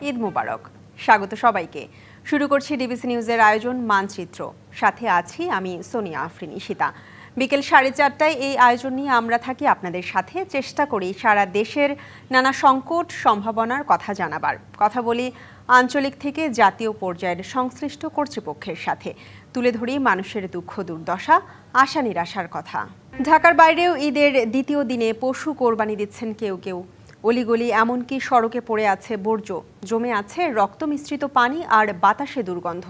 ঈদ মুবারক। স্বাগত সবাইকে। শুরু করছি ডিবিসি নিউজের আয়োজন মানচিত্র। সাথে আছি আমি সোনিয়া আফরিন ঈশিতা। বিকেল 4:30টায় এই আয়োজন নিয়ে আমরা থাকি আপনাদের সাথে। চেষ্টা করি সারা দেশের নানা সংকট সম্ভাবনার কথা জানাবার। কথা বলি আঞ্চলিক থেকে জাতীয় পর্যায়ের সংশ্লিষ্ট কর্তৃপক্ষের সাথে। তুলে ধরি মানুষের দুঃখ দুর্দশা, আশা নিরাশার কথা। ঢাকার বাইরেও ঈদের দ্বিতীয় দিনে পশু কোরবানি দিচ্ছেন কেউ কেউ। অলিগলি এমনকি সড়কে পড়ে আছে বর্জ্য, জমে আছে রক্ত মিশ্রিত পানি আর বাতাসে দুর্গন্ধ।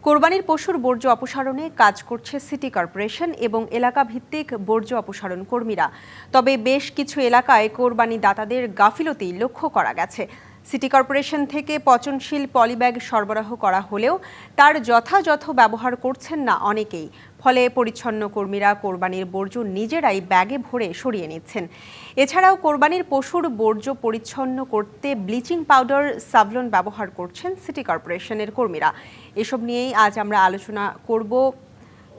কোরবানির পশুর বর্জ্য অপসারণে কাজ করছে সিটি কর্পোরেশন এবং এলাকা ভিত্তিক বর্জ্য অপসারণ কর্মীরা। তবে বেশ কিছু এলাকায় কোরবানি দাতাদের গাফিলতি লক্ষ্য করা গেছে। সিটি কর্পোরেশন থেকে পচনশীল পলিব্যাগ সরবরাহ করা হলেও তার যথাযথ ব্যবহার করছেন না অনেকেই। ফলে পরিচ্ছন্ন কর্মীরা কোরবানির বর্জ্য নিজেরাই ব্যাগে ভরে সরিয়ে নিচ্ছেন। এছাড়াও কোরবানির পশুর বর্জ্য পরিচ্ছন্ন করতে ব্লিচিং পাউডার, সাভলন ব্যবহার করছেন সিটি কর্পোরেশনের কর্মীরা। এসব নিয়েই আজ আমরা আলোচনা করব।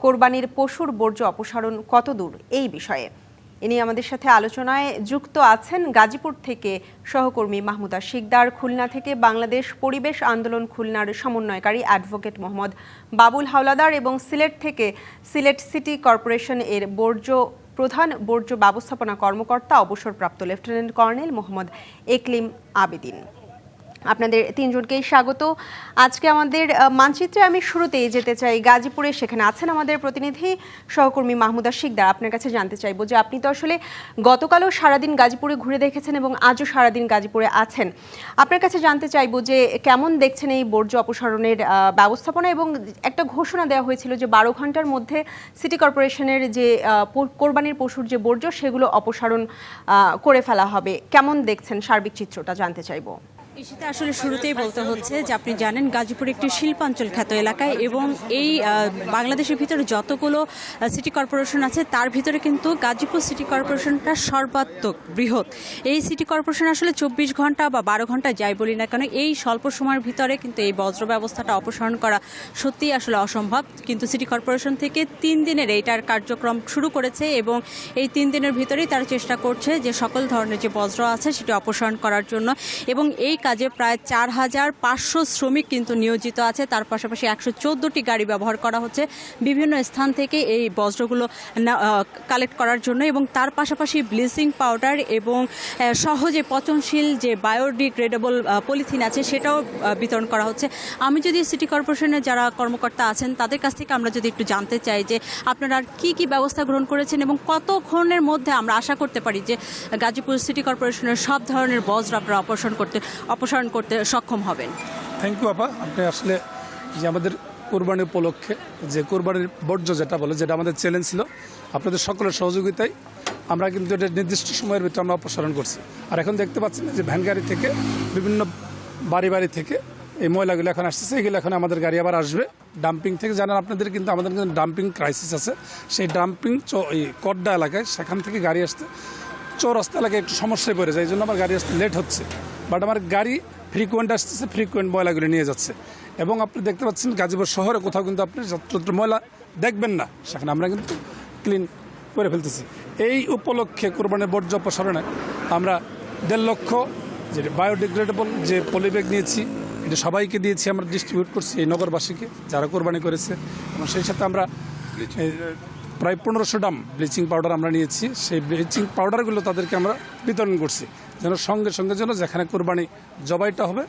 কোরবানির পশুর বর্জ্য অপসারণ কতদূর এই বিষয়ে এ নিয়ে আমাদের সাথে আলোচনায় যুক্ত আছেন গাজীপুর থেকে সহকর্মী মাহমুদা শিকদার, খুলনা থেকে বাংলাদেশ পরিবেশ আন্দোলন খুলনার সমন্বয়কারী অ্যাডভোকেট মোহাম্মদ বাবুল হাওলাদার এবং সিলেট থেকে সিলেট সিটি কর্পোরেশন এর প্রধান বর্জ্য ব্যবস্থাপনা কর্মকর্তা অবসরপ্রাপ্ত লেফটেন্যান্ট কর্নেল মোহাম্মদ একলিম আবেদিন। আপনাদের তিনজনকেই স্বাগত। আজকে আমাদের মানচিত্রে আমি শুরুতেই যেতে চাই গাজীপুরে। সেখানে আছেন আমাদের প্রতিনিধি সহকর্মী মাহমুদা শিকদার। আপনার কাছে জানতে চাইবো যে আপনি তো আসলে গতকালও সারাদিন গাজীপুরে ঘুরে দেখেছেন এবং আজও সারাদিন গাজীপুরে আছেন। আপনার কাছে জানতে চাইবো যে কেমন দেখছেন এই বর্জ্য অপসারণের ব্যবস্থাপনা, এবং একটা ঘোষণা দেওয়া হয়েছিল যে 12 ঘন্টার মধ্যে সিটি কর্পোরেশনের যে কোরবানির পশুর যে বর্জ্য সেগুলো অপসারণ করে ফেলা হবে। কেমন দেখছেন সার্বিক চিত্রটা জানতে চাইবো। ঈশিতা, আসলে শুরুতেই বলতে হচ্ছে যে আপনি জানেন গাজীপুর একটি শিল্পাঞ্চল খ্যাত এলাকায়, এবং এই বাংলাদেশের ভিতরে যতগুলো সিটি কর্পোরেশন আছে তার ভিতরে কিন্তু গাজীপুর সিটি কর্পোরেশনটা সর্বাত্মক বৃহৎ। এই সিটি কর্পোরেশন আসলে 24 ঘন্টা বা 12 ঘন্টা যাই বলি না কেন, এই স্বল্প সময়ের ভিতরে কিন্তু এই বজ্র ব্যবস্থাটা অপসারণ করা সত্যিই আসলে অসম্ভব। কিন্তু সিটি কর্পোরেশন থেকে 3 দিনের এইটার কার্যক্রম শুরু করেছে এবং এই 3 দিনের ভিতরেই তারা চেষ্টা করছে যে সকল ধরনের যে বজ্র আছে সেটি অপসারণ করার জন্য। এবং এই কাজে প্রায় 4500 শ্রমিক কিন্তু নিয়োজিত আছে। তার পাশাপাশি 114টি গাড়ি ব্যবহার করা হচ্ছে বিভিন্ন স্থান থেকে এই বজ্রগুলো কালেক্ট করার জন্য, এবং তার পাশাপাশি ব্লিচিং পাউডার এবং সহজে পচনশীল যে বায়োডিগ্রেডেবল পলিথিন আছে সেটাও বিতরণ করা হচ্ছে। আমি যদি সিটি কর্পোরেশনের যারা কর্মকর্তা আছেন তাদের কাছ থেকে আমরা যদি একটু জানতে চাই যে আপনারা কি ব্যবস্থা গ্রহণ করেছেন এবং কতক্ষণের মধ্যে আমরা আশা করতে পারি যে গাজীপুর সিটি কর্পোরেশনের সব ধরনের বজ্র আপনারা অপসারণ করতে সক্ষম হবেন। থ্যাংক ইউ আপা। আপনি আসলে যে আমাদের কোরবানি উপলক্ষে যে কোরবানির বর্জ্য যেটা বলে, যেটা আমাদের চ্যালেঞ্জ ছিল, আপনাদের সকলের সহযোগিতায় আমরা কিন্তু এটা নির্দিষ্ট সময়ের ভিতরে আমরা অপসারণ করছি। আর এখন দেখতে পাচ্ছেন যে ভ্যান গাড়ি থেকে বিভিন্ন বাড়ি থেকে এই ময়লাগুলো এখন আসতেছে। এগুলো এখন আমাদের গাড়ি আবার আসবে ডাম্পিং থেকে। জানেন আপনাদের কিন্তু আমাদের কিন্তু ডাম্পিং ক্রাইসিস আছে। সেই ডাম্পিং এই কড্ডা এলাকায়, সেখান থেকে গাড়ি আসতে চৌরাস্তা এলাকায় একটু সমস্যায় পড়ে যায়, এই জন্য আমার গাড়ি আসতে লেট হচ্ছে। বাট আমার গাড়ি ফ্রিকুয়েন্ট আসতেছে, ফ্রিকুয়েন্ট ময়লাগুলো নিয়ে যাচ্ছে। এবং আপনি দেখতে পাচ্ছেন গাজীপুর শহরে কোথাও কিন্তু আপনি যত ময়লা দেখবেন না, সেখানে আমরা কিন্তু ক্লিন করে ফেলতেছি। এই উপলক্ষে কোরবানির বর্জ্য অপসারণে আমরা 1.5 লক্ষ যে বায়োডিগ্রেডেবল যে পলিব্যাগ নিয়েছি, এটা সবাইকে দিয়েছি, আমরা ডিস্ট্রিবিউট করছি এই নগরবাসীকে যারা কোরবানি করেছে। এবং সেই সাথে আমরা প্রায় 1500 ড্রাম ব্লিচিং পাউডার আমরা নিয়েছি। সেই ব্লিচিং পাউডারগুলো তাদেরকে আমরা বিতরণ করছি, যেন সঙ্গে সঙ্গে যেন যেখানে কোরবানি জবাইটা হবে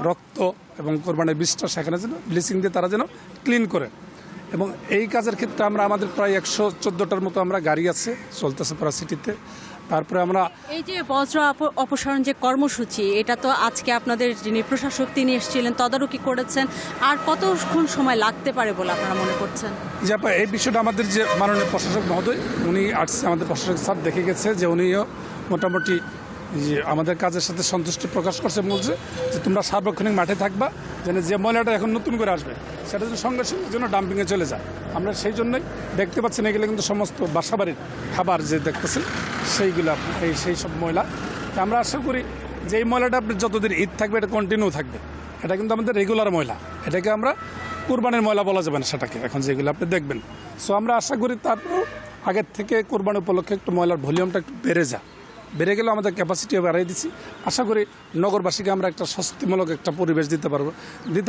রক্ত এবং কোরবানির বিষটা সেখানে যেন ব্লিচিং দিয়ে তারা যেন ক্লিন করে। এবং এই কাজের ক্ষেত্রে আমরা আমাদের প্রায় 114টার মতো আমরা গাড়ি আছে চলতেছে পুরা সিটিতে। তারপরে আমরা এই যে বজ্র অপসারণ যে কর্মসূচি, এটা তো আজকে আপনাদের যিনি প্রশাসক তিনি এসেছিলেন, তদারকি করেছেন, আর কতক্ষণ সময় লাগতে পারে বলে আপনারা মনে করছেন? যে এই বিষয়টা আমাদের যে মাননীয় প্রশাসক মহোদয় উনি আসছে, আমাদের প্রশাসক স্যার দেখে গেছে যে উনিও মোটামুটি যে আমাদের কাজের সাথে সন্তুষ্টি প্রকাশ করছে। বলছে যে তোমরা সার্বক্ষণিক মাঠে থাকবা, যেন যে ময়লাটা এখন নতুন করে আসবে সেটা যেন সঙ্গে সঙ্গে যেন ডাম্পিংয়ে চলে যায়। আমরা সেই জন্যই দেখতে পাচ্ছেন এগুলো কিন্তু সমস্ত বাসাবাড়ির খাবার যে দেখতেছেন সেইগুলো সেই সব ময়লা। আমরা আশা করি যে এই ময়লাটা যতদিন ঈদ থাকবে এটা কন্টিনিউ থাকবে। এটা কিন্তু আমাদের রেগুলার ময়লা, এটাকে আমরা কোরবানির ময়লা বলা যাবে না সেটাকে, এখন যেগুলো আপনি দেখবেন। সো আমরা আশা করি তারপরেও আগের থেকে কোরবানি উপলক্ষে একটু ময়লার ভলিউমটা একটু বেড়ে যায়। বেড়ে গেলেও আমাদের ক্যাপাসিটিও বাড়িয়ে দিচ্ছি। আশা করি নগরবাসীকে আমরা একটা স্বস্তিমূলক একটা পরিবেশ দিতে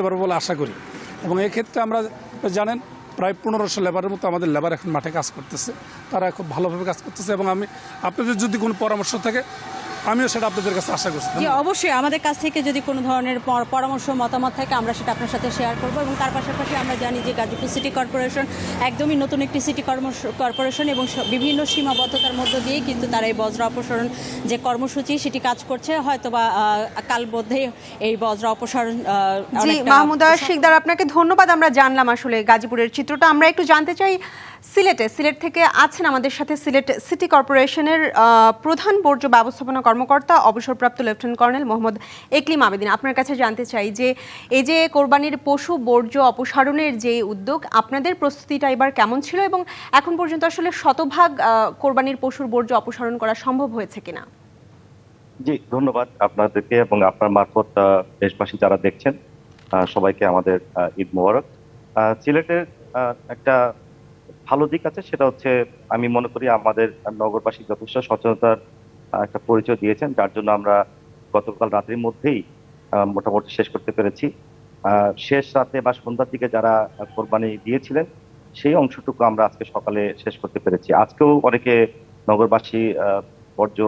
পারবো বলে আশা করি। এবং এই ক্ষেত্রে আমরা জানেন প্রায় 1500 লেবারের মতো আমাদের লেবার এখন মাঠে কাজ করতেছে, তারা খুব ভালোভাবে কাজ করতেছে। এবং আমি আপনাদের যদি কোনো পরামর্শ থাকে আমিও সেটা আপনাদের কাছে আশা করছি। জি, অবশ্যই আমাদের কাছ থেকে যদি কোনো ধরনের পরামর্শ মতামত থাকে আমরা সেটা আপনার সাথে শেয়ার করব। এবং তার পাশাপাশি আমরা জানি যে গাজীপুর সিটি কর্পোরেশন একদমই নতুন একটি সিটি কর্পোরেশন এবং বিভিন্ন সীমাবদ্ধতার মধ্য দিয়ে কিন্তু তারা এই বজ্র অপসারণ যে কর্মসূচি সেটি কাজ করছে। হয়তোবা কাল মধ্যেই এই বজ্র অপসারণ জি মাহমুদা শিকদার, আপনাকে ধন্যবাদ। আমরা জানলাম আসলে গাজীপুরের চিত্রটা। আমরা একটু জানতে চাই সিলেট থেকে আছেন আমাদের সাথে সিলেট সিটি কর্পোরেশনের প্রধান বর্জ্য ব্যবস্থাপনা কর্মকর্তা অবসরপ্রাপ্ত লেফটেন্যান্ট কর্নেল মোহাম্মদ একলিম আবেদিন। আপনার কাছে জানতে চাই যে এই যে কোরবানির পশু বর্জ্য অপসারণের যে উদ্যোগ, আপনাদের প্রস্তুতিটা এবার কেমন ছিল এবং এখন পর্যন্ত আসলে শতভাগ কোরবানির পশুর বর্জ্য অপসারণ করা সম্ভব হয়েছে কিনা? জি, ধন্যবাদ আপনাদেরকে এবং আপনার মারফত দেশবাসী যারা দেখছেন সবাইকে আমাদের ঈদ মোবারক। সিলেটের একটা ভালো দিক আছে, সেটা হচ্ছে আমি মনে করি আমাদের নগরবাসী যথেষ্ট সচেতনতার একটা পরিচয় দিয়েছেন, যার জন্য আমরা গতকাল রাতের মধ্যেই মোটামুটি শেষ করতে পেরেছি। শেষ রাতে বা সন্ধ্যার দিকে যারা কোরবানি দিয়েছিলেন সেই অংশটুকু আমরা আজকে সকালে শেষ করতে পেরেছি। আজকেও অনেকে নগরবাসী বর্জ্য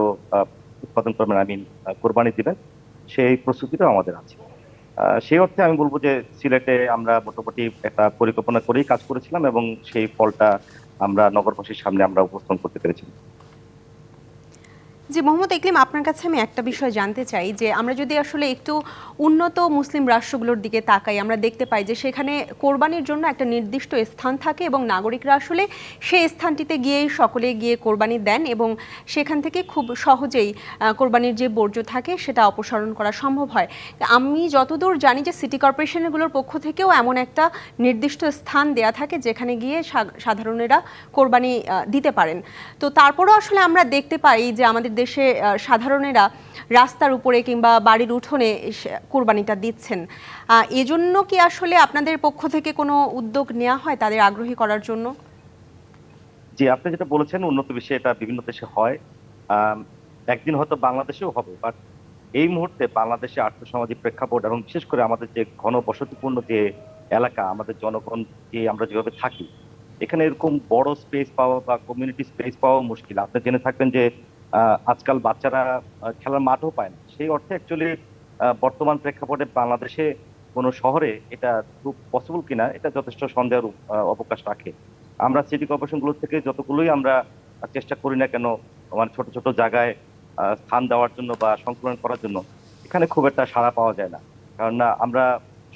উৎপাদন করবেন, কোরবানি দিবেন, সেই প্রস্তুতিটাও আমাদের আছে। সেই অর্থে আমি বলবো যে সিলেটে আমরা মোটামুটি একটা পরিকল্পনা করেই কাজ করেছিলাম এবং সেই ফলটা আমরা নগরবাসীর সামনে আমরা উপস্থাপন করতে পেরেছি। জি মোহাম্মদ একলিম, আপনার কাছে আমি একটা বিষয় জানতে চাই যে আমরা যদি আসলে একটু উন্নত মুসলিম রাষ্ট্রগুলোর দিকে তাকাই, আমরা দেখতে পাই যে সেখানে কোরবানির জন্য একটা নির্দিষ্ট স্থান থাকে এবং নাগরিকরা আসলে সেই স্থানটিতে গিয়েই সকলে গিয়ে কোরবানি দেন এবং সেখান থেকে খুব সহজেই কোরবানির যে বর্জ্য থাকে সেটা অপসারণ করা সম্ভব হয়। আমি যতদূর জানি যে সিটি কর্পোরেশনগুলোর পক্ষ থেকেও এমন একটা নির্দিষ্ট স্থান দেয়া থাকে যেখানে গিয়ে সাধারণেরা কোরবানি দিতে পারেন। তো তারপরেও আসলে আমরা দেখতে পাই যে আমাদের দেশে সাধারণেরা রাস্তার উপরে কিংবা বাড়ির উঠোনে কোরবানিটা দিচ্ছেন। এজন্য কি আসলে আপনাদের পক্ষ থেকে কোনো উদ্যোগ নেওয়া হয় তাদের আগ্রহী করার জন্য? জি, আপনি যেটা বলেছেন উন্নত বিশ্বে এটা বিভিন্ন দেশে হয়, একদিন হয়তো বাংলাদেশেও হবে, বাট এই মুহূর্তে বাংলাদেশে আর্থসামাজিক প্রেক্ষাপট এবং বিশেষ করে আমাদের যে ঘনবসতিপূর্ণ যে এলাকা, আমাদের জনগণ যে আমরা যেভাবে থাকি, এখানে এরকম বড় স্পেস পাওয়া বা কমিউনিটি স্পেস পাওয়া মুশকিল। আপনি জেনে থাকবেন যে আজকাল বাচ্চারা খেলার মাঠও পায় না। সেই অর্থে অ্যাকচুয়ালি বর্তমান প্রেক্ষাপটে বাংলাদেশে কোনো শহরে এটা খুব পসিবল কিনা এটা যথেষ্ট সন্দেহের অবকাশ রাখে। আমরা সিটি কর্পোরেশনগুলো থেকে যতগুলোই আমরা চেষ্টা করি না কেন, মানে ছোট ছোট জায়গায় স্থান দেওয়ার জন্য বা সংকলন করার জন্য, এখানে খুব একটা সাড়া পাওয়া যায় না। কারণ আমরা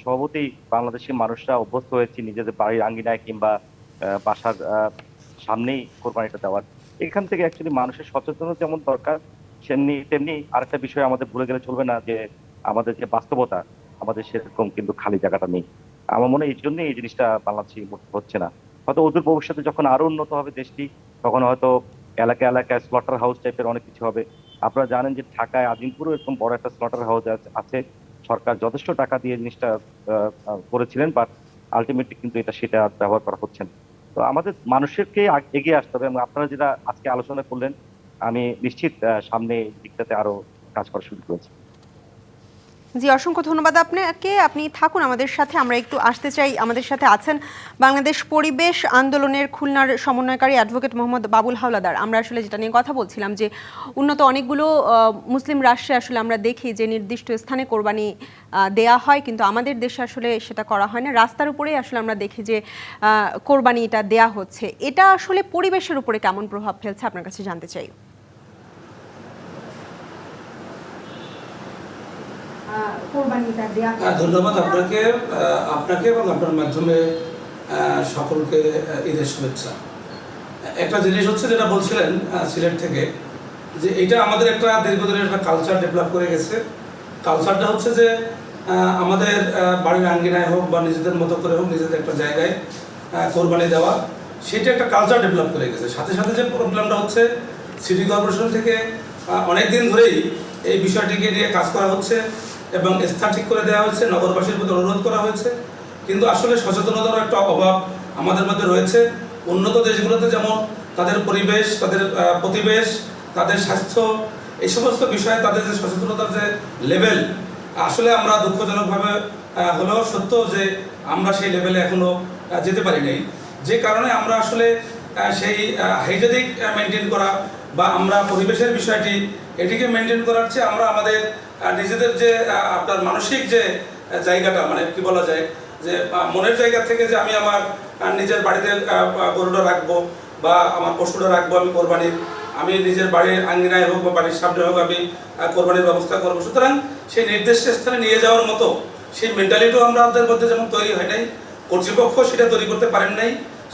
স্বভাবতই বাংলাদেশের মানুষরা অভ্যস্ত হয়েছি নিজেদের বাড়ির আঙ্গিনায় কিংবা বাসার সামনেই কোরবানিটা দেওয়ার। এখান থেকে অ্যাকচুয়ালি মানুষের সচেতনতা যেমন দরকার, তেমনি আরেকটা বিষয় আমাদের ভুলে গেলে চলবে না, যে আমাদের যে বাস্তবতা, আমাদের সেরকম কিন্তু খালি জায়গাটা নেই। আমার মনে হয় এই জন্যই এই জিনিসটা বাংলাদেশে হচ্ছে না। হয়তো অদূর ভবিষ্যতে যখন আরো উন্নত হবে দেশটি, তখন হয়তো এলাকায় এলাকায় স্লটার হাউস টাইপের অনেক কিছু হবে। আপনারা জানেন যে ঢাকায় আজিমপুরও এরকম বড় একটা স্লটার হাউস আছে। সরকার যথেষ্ট টাকা দিয়ে জিনিসটা করেছিলেন, বাট আলটিমেটলি কিন্তু সেটা ব্যবহার করা হচ্ছে না। তো আমাদের মানুষকে এগিয়ে আসতে হবে এবং আপনারা যেটা আজকে আলোচনা করলেন, আমি নিশ্চিত সামনে দিকটাতে আরো কাজ করা শুরু করেছি। জি অসংখ্য ধন্যবাদ আপনাকে, আপনি থাকুন আমাদের সাথে। আমরা একটু আসতে চাই, আমাদের সাথে আছেন বাংলাদেশ পরিবেশ আন্দোলনের খুলনার সমন্বয়কারী অ্যাডভোকেট মোহাম্মদ বাবুল হাওলাদার। আমরা আসলে যেটা নিয়ে কথা বলছিলাম যে উন্নত অনেকগুলো মুসলিম রাষ্ট্রে আসলে আমরা দেখি যে নির্দিষ্ট স্থানে কোরবানি দেয়া হয়, কিন্তু আমাদের দেশে আসলে সেটা করা হয় না। রাস্তার উপরেই আসলে আমরা দেখি যে কোরবানিটা দেয়া হচ্ছে। এটা আসলে পরিবেশের উপরে কেমন প্রভাব ফেলছে আপনার কাছে জানতে চাই। ধন্যবাদ আপনাকে এবং আপনার মাধ্যমে সকলকে ঈদের শুভেচ্ছা। একটা জিনিস হচ্ছে যেটা বলছিলেন সিলেট থেকে, যে এটা আমাদের একটা দীর্ঘদিনের একটা কালচার ডেভেলপ করে গেছে। কালচারটা হচ্ছে যে আমাদের বাড়ির আঙ্গিনায় হোক বা নিজেদের মতো করে হোক, নিজেদের একটা জায়গায় কোরবানি দেওয়া, সেটা একটা কালচার ডেভেলপ করে গেছে। সাথে সাথে যে প্রবলেমটা হচ্ছে, সিটি কর্পোরেশন থেকে অনেক দিন ধরেই এই বিষয়টিকে নিয়ে কাজ করা হচ্ছে এবং স্থান ঠিক করে দেওয়া হয়েছে, নগরবাসীর প্রতি অনুরোধ করা হয়েছে, কিন্তু আসলে সচেতনতার একটা অভাব আমাদের মধ্যে রয়েছে। উন্নত দেশগুলোতে যেমন তাদের পরিবেশ, তাদের প্রতিবেশ, তাদের স্বাস্থ্য এই সমস্ত বিষয়ে তাদের যে সচেতনতার যে লেভেল, আসলে আমরা দুঃখজনকভাবে হলেও সত্য যে আমরা সেই লেভেলে এখনো যেতে পারি নাই, যে কারণে আমরা আসলে সেই হাইজেনিক মেনটেন করা বা আমরা পরিবেশের বিষয়টি এটিকে মেনটেন করার চেয়ে আমরা আমাদের নিজেদের যে আপনার মানসিক যে জায়গাটা, মানে কি বলা যায়, যে মনের জায়গা থেকে যে আমি আমার নিজের বাড়িতে গরুটা রাখবো বা আমার পশুটা রাখবো আমি কোরবানির, আমি নিজের বাড়ির আঙ্গিনায় হোক বা বাড়ির সামনে হোক আমি কোরবানির ব্যবস্থা করবো। সুতরাং সেই নির্দিষ্ট স্থানে নিয়ে যাওয়ার মতো সেই মেন্টালিটিও আমাদের মধ্যে যেমন তৈরি হয় নাই, কর্তৃপক্ষ সেটা তৈরি করতে পারেন নাই।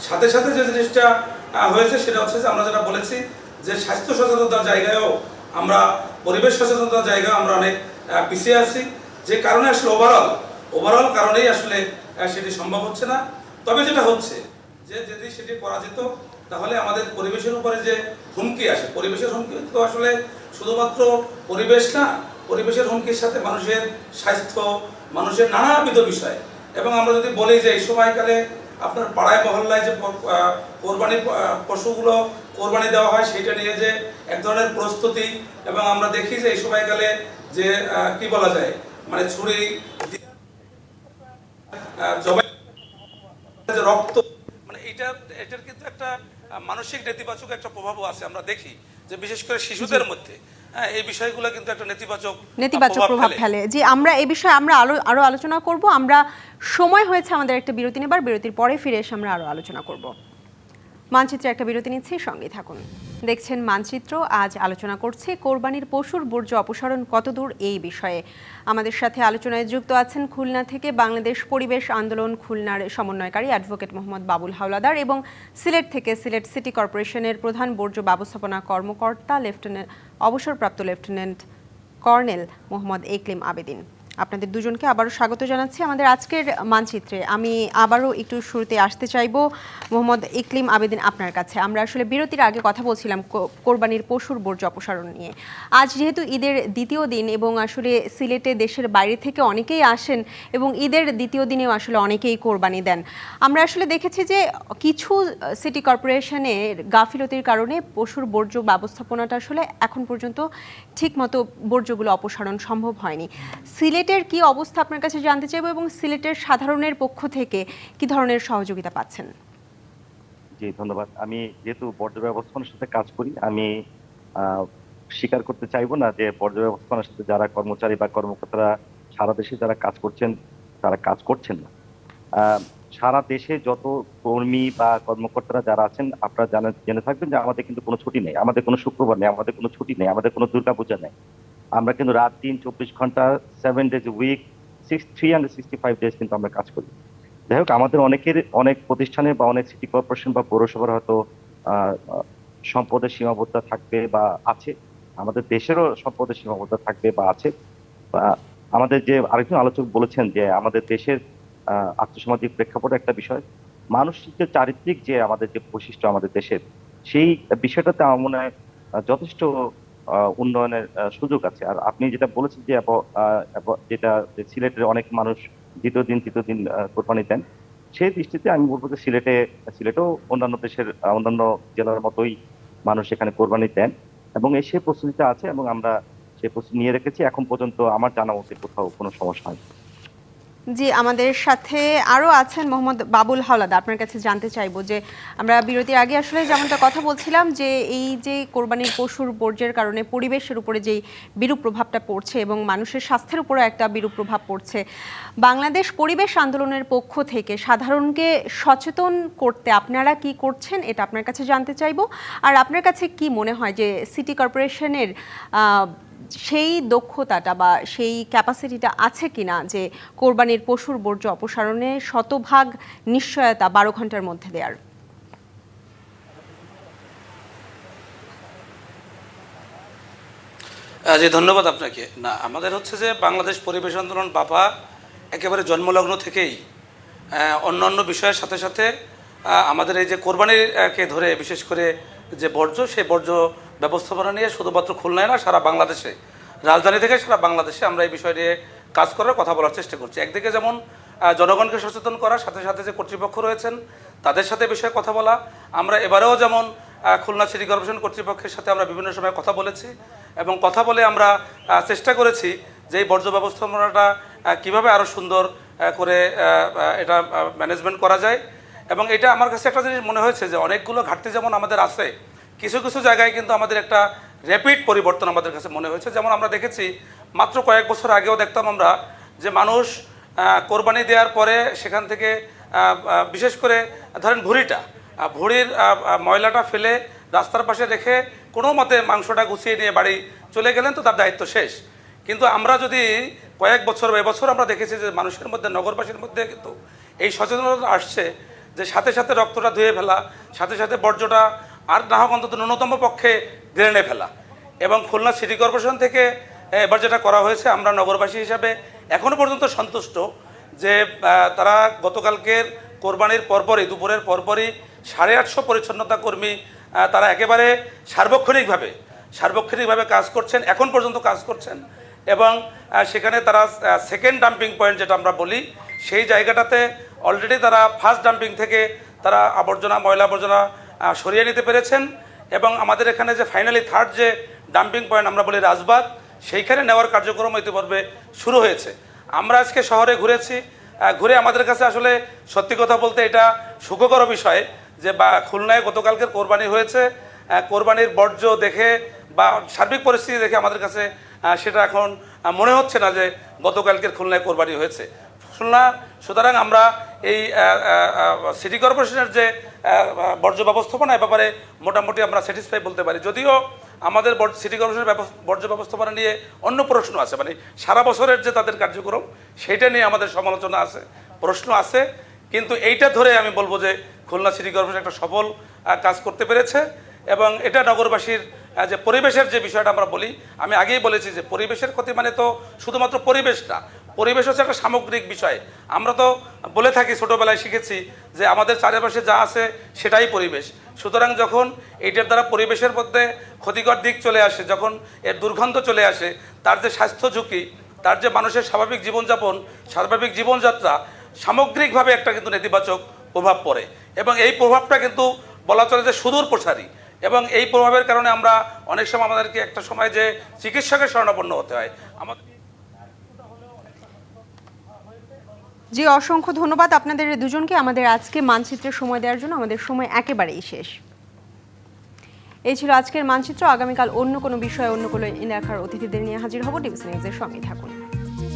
সাথে সাথে যে জিনিসটা হয়েছে সেটা হচ্ছে যে আমরা যেটা বলেছি যে স্বাস্থ্য সচেতনতার জায়গায়ও আমরা, পরিবেশ সচেতনতার জায়গায় আমরা অনেক পিছিয়ে আছি, যে কারণে আসলে ওভারঅল কারণেই আসলে সেটি সম্ভব হচ্ছে না। তবে যেটা হচ্ছে যে যদি সেটি করা যেত তাহলে আমাদের পরিবেশের উপরে যে হুমকি আসে, পরিবেশের হুমকি তো আসলে শুধুমাত্র পরিবেশ না, পরিবেশের হুমকির সাথে মানুষের স্বাস্থ্য, মানুষের নানাবিধ বিষয়। এবং আমরা যদি বলি যে এই সময়কালে আপনার পাড়ায় মহল্লায় যে কোরবানি পশুগুলো কোরবানি দেওয়া হয় সেইটা নিয়ে যে এক ধরনের প্রস্তুতি, এবং আমরা দেখি যে এই সময়কালে যে কি বলা যায়, মানে ছুরি জবাই যে রক্ত, মানে এটার কিন্তু একটা মানসিক নেতিবাচক একটা প্রভাবও আছে। আমরা দেখি যে বিশেষ করে শিশুদের মধ্যে এই বিষয়গুলো কিন্তু একটা নেতিবাচক প্রভাব ফেলে। জি, আমরা এই বিষয়ে আমরা আরো আলোচনা করব। আমরা সময় হয়েছে আমাদের একটা বিরতি নেবার, বিরতির পরে ফিরে এসে আমরা আরো আলোচনা করব। মানচিত্রে একটা বিরতি নিচ্ছি, সঙ্গে থাকুন। দেখছেন মানচিত্র। আজ আলোচনা করছে কোরবানির পশুর বর্জ্য অপসারণ কতদূর এই বিষয়ে। আমাদের সাথে আলোচনায় যুক্ত আছেন খুলনা থেকে বাংলাদেশ পরিবেশ আন্দোলন খুলনার সমন্বয়কারী অ্যাডভোকেট মোহাম্মদ বাবুল হাওলাদার এবং সিলেট থেকে সিলেট সিটি কর্পোরেশনের প্রধান বর্জ্য ব্যবস্থাপনা কর্মকর্তা অবসরপ্রাপ্ত লেফটেন্যান্ট কর্নেল মোহাম্মদ একলিম আবেদিন। আপনাদের দুজনকে আবারও স্বাগত জানাচ্ছি আমাদের আজকের মানচিত্রে। আমি আবারও একটু শুরুতে আসতে চাইব মোহাম্মদ একলিম আবেদিন আপনার কাছে। আমরা আসলে বিরতির আগে কথা বলছিলাম কোরবানির পশুর বর্জ্য অপসারণ নিয়ে। আজ যেহেতু ঈদের দ্বিতীয় দিন এবং আসলে সিলেটে দেশের বাইরে থেকে অনেকেই আসেন এবং ঈদের দ্বিতীয় দিনেও আসলে অনেকেই কোরবানি দেন। আমরা আসলে দেখেছি যে কিছু সিটি কর্পোরেশনের গাফিলতির কারণে পশুর বর্জ্য ব্যবস্থাপনাটা আসলে এখন পর্যন্ত ঠিকমতো বর্জ্যগুলো অপসারণ সম্ভব হয়নি। সিলেটের কি অবস্থা আপনার কাছে জানতে চাইবো এবং সিলেটের সাধারণের পক্ষ থেকে কি ধরনের সহযোগিতা পাচ্ছেন? জি, ধন্যবাদ। আমি যেহেতু বর্জ্য ব্যবস্থাপনার সাথে কাজ করি, আমি স্বীকার করতে চাইবো না যে বর্জ্য ব্যবস্থাপনার সাথে যারা কর্মচারী বা কর্মকর্তারা সারা দেশে যারা কাজ করছেন তারা কাজ করছেন না। সারা দেশে যত কর্মী বা কর্মকর্তারা যারা আছেন আপনারা জেনে থাকবেন যে আমাদের কিন্তু কোনো ছুটি নেই, আমাদের কোনো শুক্রবার নেই, আমাদের কোনো ছুটি নেই, আমাদের কোনো দুর্গাপূজা নেই। আমরা কিন্তু রাত দিন 24 ঘন্টা 7 days a week 365 days কিন্তু আমরা কাজ করি। যাই হোক, আমাদের অনেক প্রতিষ্ঠানে বা অনেক সিটি কর্পোরেশন বা পৌরসভার হয়তো সম্পদের সীমাবদ্ধতা থাকবে বা আছে, আমাদের দেশেরও সম্পদের সীমাবদ্ধতা থাকবে বা আছে। আমাদের যে আরেকজন আলোচক বলেছেন যে আমাদের দেশের আর্থসামাজিক প্রেক্ষাপটে একটা বিষয়, মানসিক যে চারিত্রিক যে আমাদের যে বৈশিষ্ট্য আমাদের দেশের, সেই বিষয়টাতে আমার মনে হয় যথেষ্ট উন্নয়নের সুযোগ আছে। আর আপনি যেটা বলেছেন যে যেটা সিলেটের অনেক মানুষ দ্বিতীয় দিন কোরবানি দেন, সেই দৃষ্টিতে আমি বলবো যে সিলেটেও অন্যান্য দেশের অন্যান্য জেলার মতোই মানুষ এখানে কোরবানি দেন এবং সেই প্রস্তুতিটা আছে এবং আমরা সেই প্রস্তুতি নিয়ে রেখেছি। এখন পর্যন্ত আমার জানা মতে কোথাও কোনো সমস্যা হয়নি। জি, আমাদের সাথে আরও আছেন মোহাম্মদ বাবুল হাওলাদার। আপনার কাছে জানতে চাইবো যে আমরা বিরতির আগে আসলে যেমনটা কথা বলছিলাম যে এই যে কোরবানির পশুর বর্জ্যের কারণে পরিবেশের উপরে যেই বিরূপ প্রভাবটা পড়ছে এবং মানুষের স্বাস্থ্যের উপরে একটা বিরূপ প্রভাব পড়ছে, বাংলাদেশ পরিবেশ আন্দোলনের পক্ষ থেকে সাধারণকে সচেতন করতে আপনারা কি করছেন এটা আপনার কাছে জানতে চাইবো। আর আপনার কাছে কি মনে হয় যে সিটি কর্পোরেশনের সেই দক্ষতাটা বা সেই ক্যাপাসিটিটা আছে কিনা যে কোরবানির পশুর বর্জ্য অপসারণে শতভাগ নিশ্চয়তা 12 ঘন্টার মধ্যে দেওয়ার? জি, ধন্যবাদ আপনাকে। না, আমাদের হচ্ছে যে বাংলাদেশ পরিবেশ আন্দোলন বাপা একেবারে জন্মলগ্ন থেকেই অন্যান্য বিষয়ের সাথে সাথে আমাদের এই যে কোরবানিকে ধরে বিশেষ করে যে বর্জ্য, সেই বর্জ্য ব্যবস্থাপনা নিয়ে শুধুমাত্র খুলনায় না, সারা বাংলাদেশে, রাজধানী থেকে সারা বাংলাদেশে আমরা এই বিষয় নিয়ে কাজ করার কথা বলার চেষ্টা করছি। একদিকে যেমন জনগণকে সচেতন করার সাথে সাথে যে কর্তৃপক্ষ রয়েছেন তাদের সাথে বিষয়ে কথা বলা। আমরা এবারেও যেমন খুলনা সিটি কর্পোরেশন কর্তৃপক্ষের সাথে আমরা বিভিন্ন সময় কথা বলেছি এবং কথা বলে আমরা চেষ্টা করেছি যে এই বর্জ্য ব্যবস্থাপনাটা কীভাবে আরও সুন্দর করে এটা ম্যানেজমেন্ট করা যায়। এবং এটা আমার কাছে একটা জিনিস মনে হয়েছে যে অনেকগুলো ঘাটতি যেমন আমাদের আছে, কিছু কিছু জায়গায় কিন্তু আমাদের একটা র্যাপিড পরিবর্তন আমাদের কাছে মনে হয়েছে। যেমন আমরা দেখেছি মাত্র কয়েক বছর আগেও দেখতাম আমরা যে মানুষ কোরবানি দেওয়ার পরে সেখান থেকে বিশেষ করে ধরেন ভুঁড়ির ময়লাটা ফেলে রাস্তার পাশে রেখে কোনো মতে মাংসটা গুছিয়ে নিয়ে বাড়ি চলে গেলেন, তো তার দায়িত্ব শেষ। কিন্তু আমরা যদি কয়েক বছর বা এবছর আমরা দেখেছি যে মানুষের মধ্যে, নগরবাসীর মধ্যে কিন্তু এই সচেতনতা আসছে যে সাথে সাথে রক্তটা ধুয়ে ফেলা, সাথে সাথে বর্জ্যটা আর না হোক অন্তত ন্যূনতম পক্ষে ড্রেনে ফেলা। এবং খুলনা সিটি কর্পোরেশন থেকে এবার যেটা করা হয়েছে, আমরা নগরবাসী হিসাবে এখনও পর্যন্ত সন্তুষ্ট যে তারা গতকালকের কোরবানির পরপরই, দুপুরের পরপরই 850 পরিচ্ছন্নতা কর্মী তারা একেবারে সার্বক্ষণিকভাবে কাজ করছেন, এখন পর্যন্ত কাজ করছেন। এবং সেখানে তারা সেকেন্ড ডাম্পিং পয়েন্ট যেটা আমরা বলি, সেই জায়গাটাতে অলরেডি তারা ফার্স্ট ডাম্পিং থেকে তারা ময়লা আবর্জনা সরিয়ে নিতে পেরেছেন। এবং আমাদের এখানে যে ফাইনালি থার্ড যে ডাম্পিং পয়েন্ট আমরা বলি রাজবাগ, সেইখানে নেওয়ার কার্যক্রম ইতিপূর্বে শুরু হয়েছে। আমরা আজকে শহরে ঘুরে আমাদের কাছে আসলে সত্যি কথা বলতে এটা সুখকর বিষয় যে খুলনায় গতকালকের কোরবানি হয়েছে, কোরবানির বর্জ্য দেখে বা সার্বিক পরিস্থিতি দেখে আমাদের কাছে সেটা এখন মনে হচ্ছে না যে গতকালকের খুলনায় কোরবানি হয়েছে। সুতরাং আমরা এই সিটি কর্পোরেশনের যে বর্জ্য ব্যবস্থাপনা, ব্যাপারে মোটামুটি আমরা স্যাটিসফাই বলতে পারি। যদিও আমাদের সিটি কর্পোরেশনের বর্জ্য ব্যবস্থাপনা নিয়ে অন্য প্রশ্ন আছে, মানে সারা বছরের যে তাদের কার্যক্রম সেইটা নিয়ে আমাদের সমালোচনা আছে, প্রশ্ন আছে। কিন্তু এইটা ধরে আমি বলবো যে খুলনা সিটি কর্পোরেশন একটা সফল কাজ করতে পেরেছে। এবং এটা নগরবাসীর যে পরিবেশের যে বিষয়টা আমরা বলি, আমি আগেই বলেছি যে পরিবেশের ক্ষতি মানে তো শুধুমাত্র পরিবেশ না, পরিবেশ হচ্ছে একটা সামগ্রিক বিষয়। আমরা তো বলে থাকি, ছোটোবেলায় শিখেছি যে আমাদের চারিপাশে যা আছে সেটাই পরিবেশ। সুতরাং যখন এইটার দ্বারা পরিবেশের মধ্যে ক্ষতিকর দিক চলে আসে, যখন এর দুর্গন্ধ চলে আসে, তার যে স্বাস্থ্য ঝুঁকি, তার যে মানুষের স্বাভাবিক জীবনযাপন, স্বাভাবিক জীবনযাত্রা, সামগ্রিকভাবে একটা কিন্তু নেতিবাচক প্রভাব পড়ে। এবং এই প্রভাবটা কিন্তু বলা চলে যে সুদূর প্রসারী। এবং এই প্রভাবের কারণে আমরা অনেক সময় আমাদেরকে একটা সময় যে চিকিৎসকের শরণাপন্ন হতে হয়। জি, অসংখ্য ধন্যবাদ আপনাদের দুজনকে আমাদের আজকে মানচিত্রে সময় দেওয়ার জন্য। আমাদের সময় একেবারেই শেষ। এই ছিল আজকের মানচিত্র। আগামীকাল অন্য কোনো বিষয়ে, অন্য কোনো এলাকার অতিথিদের নিয়ে হাজির হব। ডিবিসি নিউজের সঙ্গে থাকুন।